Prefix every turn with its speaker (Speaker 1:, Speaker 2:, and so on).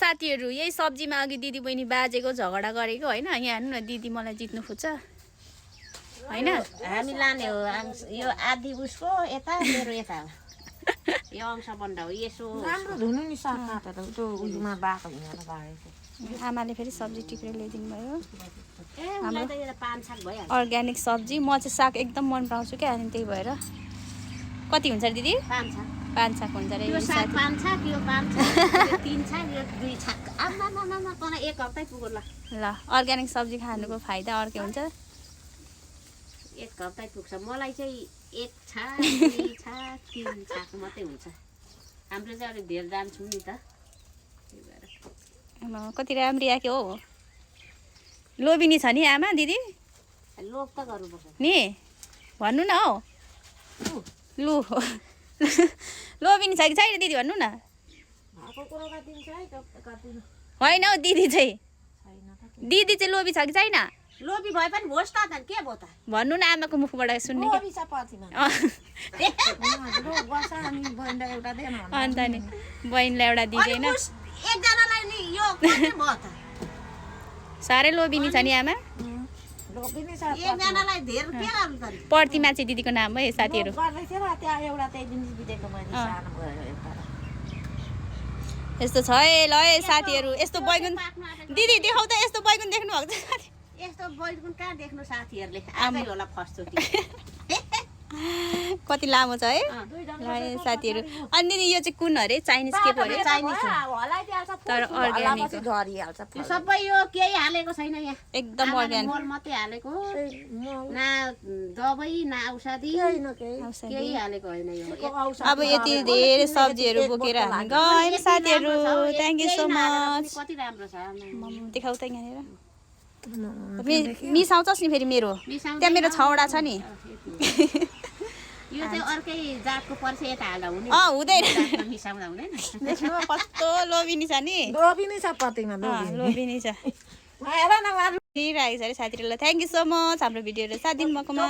Speaker 1: साथीहरू यही सब्जीमा अघि दिदी बहिनी बाजेको झगडा गरेको होइन यहाँ हेर्नु न दिदी मलाई जित्नु खोज्छ होइन
Speaker 2: हामी लाने हो यो आधी उसको यता मेरो यता हो यो अंश बन्द हो यसो
Speaker 3: राम्रो धुनु नि साग काटेर त्यो उयोमा बाको हिँडेर बारेको
Speaker 1: आमाले फेरि सब्जी टिपेर ल्याइदिनु भयो
Speaker 2: ए मलाई त यो पान साग भइहाल्छ
Speaker 1: अर्ग्यानिक सब्जी म चाहिँ साग एकदम मन पराउँछु क्या अनि त्यही भएर कति हुन्छ दिदी
Speaker 2: पान साग
Speaker 1: 5 छाक हुन्छ रे
Speaker 2: यो साग पान साग यो पान साग यो 3 छाक यो 2 छाक आमा पना एक हप्तै पुग्यो ल
Speaker 1: अर्ग्यानिक सब्जी खानुको फाइदा अर्कै हुन्छ
Speaker 2: एक हप्तै पुग्छ मलाई चाहिँ 1 छाक 2 छाक 3 छाक मात्रै हुन्छ हाम्रो चाहिँ अलिक धेर जान्छौँ नि त
Speaker 1: कति राम्री आएको हो लोभिनी छ नि आमा दिदी
Speaker 2: लोभ त गर्नुपर्छ
Speaker 1: नि भन्नु न हौ लु लोभिनी छ कि छैन दिदी भन्नु न होइन हौ दिदी चाहिँ दिदी चाहिँ लोभी छ कि छैन
Speaker 2: लोभी भए पनि भोज त के भयो त
Speaker 1: भन्नु न आमाको मुखबाट सुन्ने अन्त नि बहिनीलाई एउटा दिँदैन
Speaker 2: एकजनालाई नि यो भयो त
Speaker 1: साह्रै लोभिनी छ नि आमा
Speaker 2: एकजनालाई धेर के गर्नु त
Speaker 1: प्रतिमा चाहिँ दिदीको नाम है साथीहरू यस्तो छ है ल है साथीहरू यस्तो बैगुन दिदी देखाउ त यस्तो बैगुन देख्नु भएको छ
Speaker 2: यस्तो बैगुन कहाँ देख्नु साथीहरूले आजै होला फर्स्ट
Speaker 1: कति लामो छ है साथीहरू अनि दिदी यो चाहिँ कुन अरे चाइनिज के पऱ्यो तर अर्ग्यानिक
Speaker 2: सबै यो केही हालेको छैन यहाँ
Speaker 1: एकदम अर्ग्यानिक
Speaker 2: मल मात्रै हालेको न दबाई न औषधि केही हालेको होइन यो
Speaker 1: अब यति धेरै सब्जीहरू बोकेर हामी गयौँ साथीहरू थ्याङ्क यू सो मच
Speaker 2: कति राम्रो छ
Speaker 1: देखाउ त यहाँनिर मिसाउँछस् नि फेरि मेरो त्यहाँ मेरो 6वटा छ नि
Speaker 2: यो चाहिँ अर्कै जातको पर्छ यता हाल्दा हुने
Speaker 1: हुँदैन
Speaker 2: मिसाउँदा हुँदैन
Speaker 1: देख्नुमा कस्तो लोभिनी छ नि
Speaker 3: लोभिनी छ प्रतिमा
Speaker 1: लोभिनी छ हेरिरहेको छ अरे साथीहरूलाई थ्याङ्क यू सो मच हाम्रो भिडियोहरू साथ दिनुभएकोमा